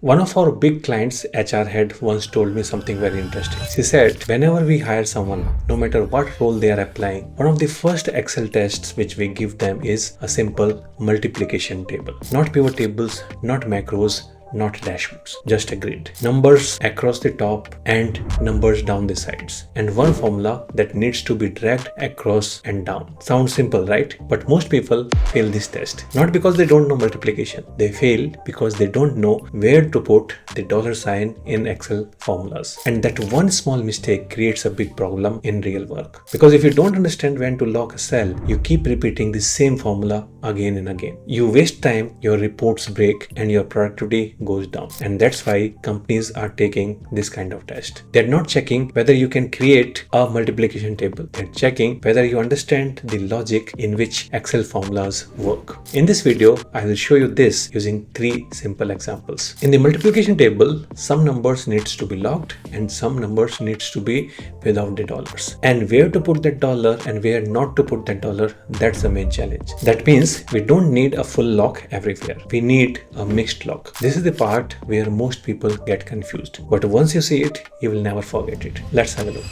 One of our big clients' HR head once told me something very interesting. She said, whenever we hire someone, no matter what role they are applying, one of the first Excel tests which we give them is a simple multiplication table. Not pivot tables, not macros, not dashboards, just a grid. Numbers across the top and numbers down the sides. And one formula that needs to be dragged across and down. Sounds simple, right? But most people fail this test. Not because they don't know multiplication. They fail because they don't know where to put the dollar sign in Excel formulas. And that one small mistake creates a big problem in real work. Because if you don't understand when to lock a cell, you keep repeating the same formula again and again. You waste time, your reports break, and your productivity goes down. And that's why companies are taking this kind of test. They're not checking whether you can create a multiplication table. They're checking whether you understand the logic in which Excel formulas work. In this video, I will show you this using 3 simple examples. In the multiplication table, some numbers needs to be locked and some numbers needs to be without the dollars. And where to put that dollar and where not to put that dollar, that's the main challenge. That means we don't need a full lock everywhere. We need a mixed lock. This is the part where most people get confused. But once you see it, you will never forget it. Let's have a look.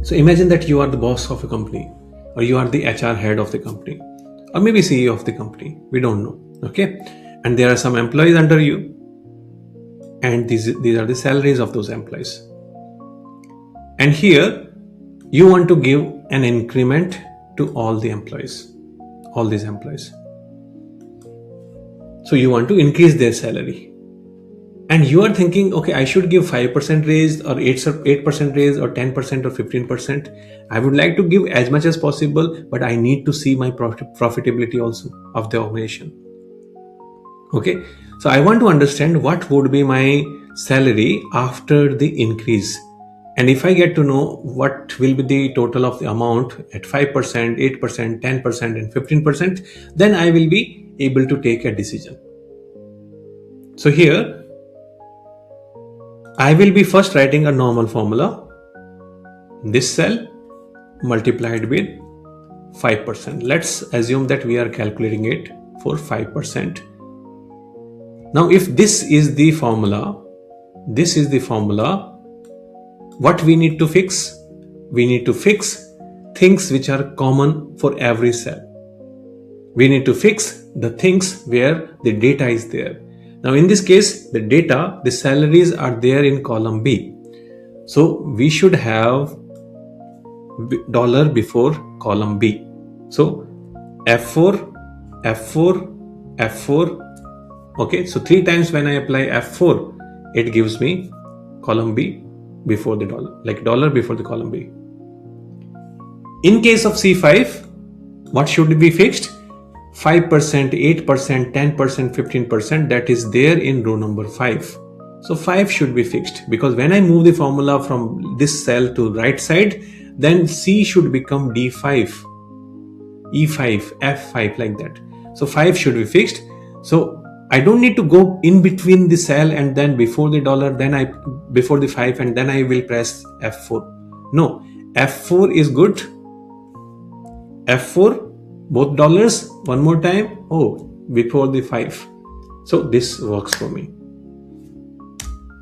So imagine that you are the boss of a company, or you are the HR head of the company, or maybe CEO of the company. We don't know. Okay. And there are some employees under you. And these are the salaries of those employees. And here you want to give an increment to all these employees. So you want to increase their salary. And you are thinking, okay, I should give 5% raise or 8% raise or 10% or 15%. I would like to give as much as possible, but I need to see my profitability also of the organization. Okay, so I want to understand what would be my salary after the increase. And if I get to know what will be the total of the amount at 5%, 8%, 10% and 15%, then I will be able to take a decision. So here, I will be first writing a normal formula. This cell multiplied with 5%. Let's assume that we are calculating it for 5%. Now, if this is the formula, what we need to fix? We need to fix things which are common for every cell. We need to fix the things where the data is there. Now, in this case, the data, the salaries are there in column B. So we should have dollar before column B. So F4, F4, F4. Okay, so 3 times when I apply F4, it gives me column B before the dollar, like dollar before the column B. In case of C5, what should be fixed? 5%, 8%, 10%, 15%, that is there in row number 5. So 5 should be fixed, because when I move the formula from this cell to right side, then C should become D5, E5, F5, like that. So 5 should be fixed. So I don't need to go in between the cell and then before the dollar, then before the 5 and then I will press F4. No, F4 is good. F4, both dollars, one more time. Oh, before the 5. So this works for me.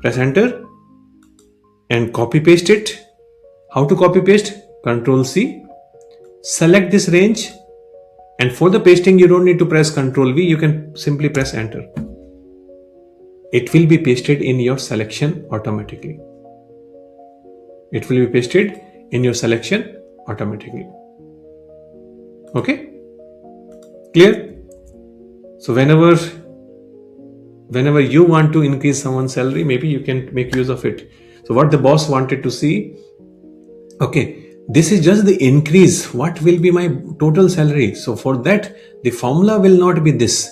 Press enter and copy paste it. How to copy paste? Ctrl C. Select this range. And for the pasting, you don't need to press Ctrl V, you can simply press enter. It will be pasted in your selection automatically. It will be pasted in your selection automatically. Okay? Clear? So whenever you want to increase someone's salary, maybe you can make use of it. So what the boss wanted to see, okay, this is just the increase. What will be my total salary? So for that, the formula will not be this.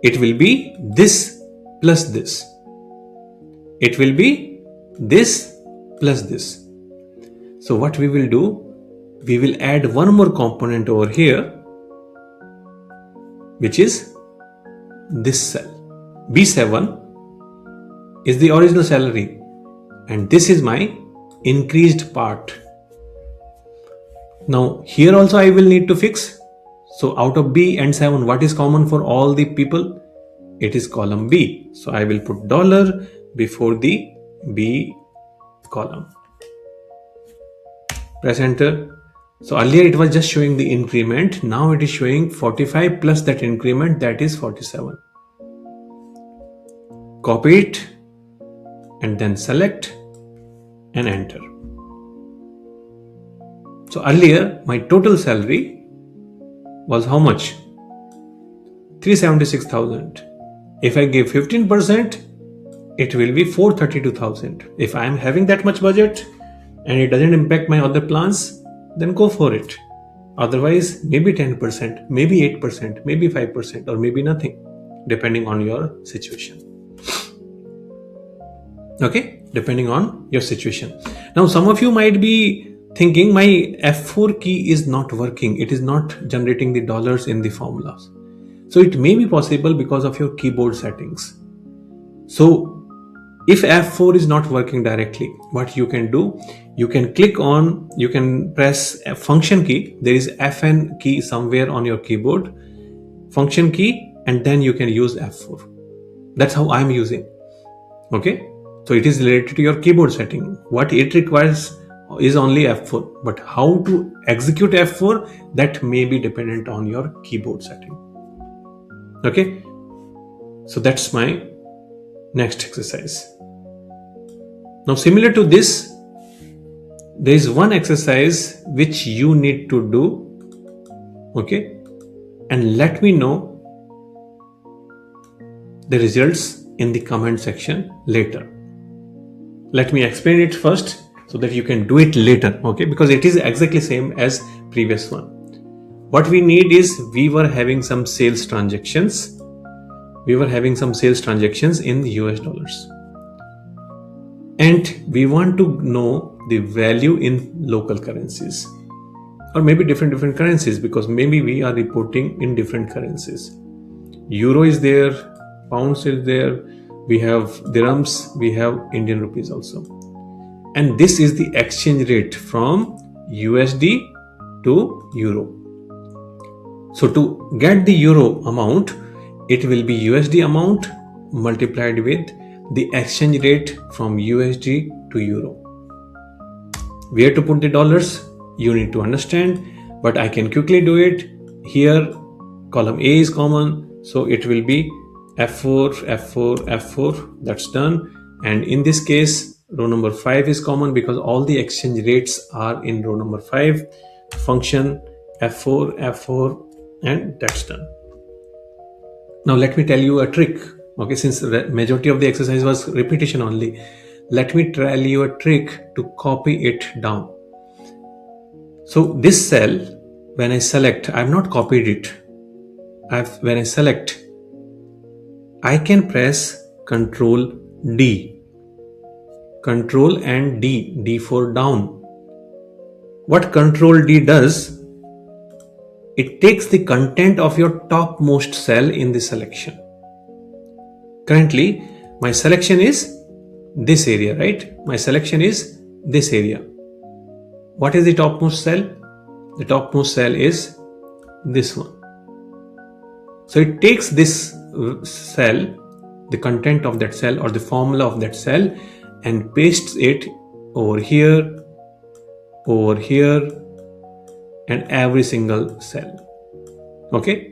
It will be this plus this. It will be this plus this. So what we will do, we will add one more component over here, which is this cell. B7 is the original salary, and this is my increased part. Now here also I will need to fix. So out of B and 7, what is common for all the people? It is column B. So I will put dollar before the B column. Press enter. So earlier it was just showing the increment. Now it is showing 45 plus that increment, that is 47. Copy it and then select and enter. So earlier my total salary was how much? 376,000. If I give 15%, it will be 432,000. If I am having that much budget and it doesn't impact my other plans, then go for it. Otherwise, maybe 10%, maybe 8%, maybe 5%, or maybe nothing, depending on your situation. Okay, depending on your situation. Now, some of you might be thinking my F4 key is not working. It is not generating the dollars in the formulas. So it may be possible because of your keyboard settings. So if F4 is not working directly, what you can do, you can press a function key. There is FN key somewhere on your keyboard, function key, and then you can use F4. That's how I'm using. Okay. So it is related to your keyboard setting. What it requires is only F4, but how to execute F4, that may be dependent on your keyboard setting. Okay. So that's my next exercise. Now, similar to this, there is one exercise which you need to do. Okay. And let me know the results in the comment section later. Let me explain it first so that you can do it later. Okay. Because it is exactly same as previous one. What we need is, we were having some sales transactions. We were having some sales transactions in US dollars. And we want to know the value in local currencies, or maybe different currencies, because maybe we are reporting in different currencies. Euro is there, pounds is there, we have dirhams, we have Indian rupees also. And this is the exchange rate from USD to Euro. So to get the Euro amount, it will be USD amount multiplied with the exchange rate from USD to Euro. Where to put the dollars, you need to understand, but I can quickly do it. Here, column A is common, so it will be F4, F4, F4, that's done. And in this case, row number 5 is common because all the exchange rates are in row number 5. Function F4, F4, and that's done. Now let me tell you a trick. Okay, since the majority of the exercise was repetition only, let me tell you a trick to copy it down. So this cell, when I select, I have not copied it. When I select, I can press Ctrl D. Ctrl and D, D for down. What Ctrl D does, it takes the content of your topmost cell in the selection. Currently, my selection is this area, right? My selection is this area. What is the topmost cell? The topmost cell is this one. So it takes this cell, the content of that cell or the formula of that cell, and pastes it over here, and every single cell. Okay.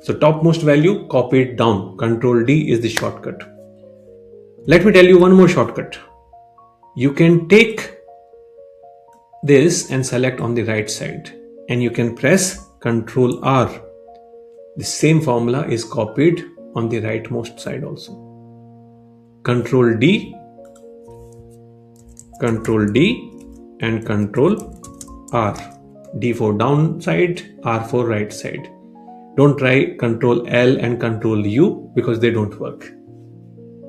So topmost value, copy it down. Ctrl D is the shortcut. Let me tell you one more shortcut. You can take this and select on the right side, and you can press Ctrl R. The same formula is copied on the rightmost side also. Ctrl D, and Ctrl R. D for down side, R for right side. Don't try Ctrl L and Ctrl U because they don't work.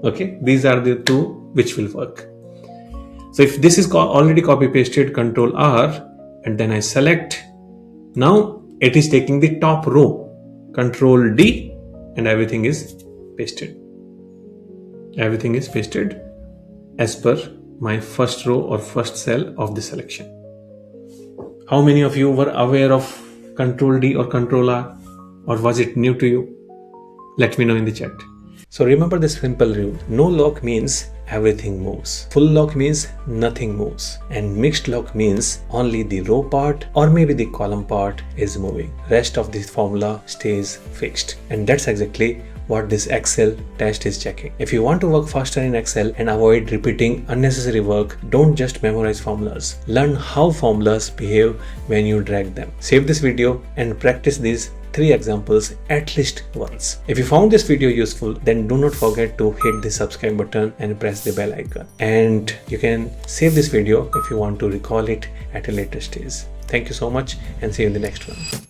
Okay, these are the two which will work. So if this is already copy pasted, Ctrl R, and then I select, now it is taking the top row. Ctrl D, and everything is pasted. Everything is pasted as per my first row or first cell of the selection. How many of you were aware of Ctrl D or Ctrl R? or was it new to you? Let me know in the chat. So remember this simple rule. No lock means everything moves. Full lock means nothing moves. And mixed lock means only the row part or maybe the column part is moving. Rest of this formula stays fixed. And that's exactly what this Excel test is checking. If you want to work faster in Excel and avoid repeating unnecessary work, don't just memorize formulas. Learn how formulas behave when you drag them. Save this video and practice these 3 examples at least once. If you found this video useful, then do not forget to hit the subscribe button and press the bell icon. And you can save this video if you want to recall it at a later stage. Thank you so much and see you in the next one.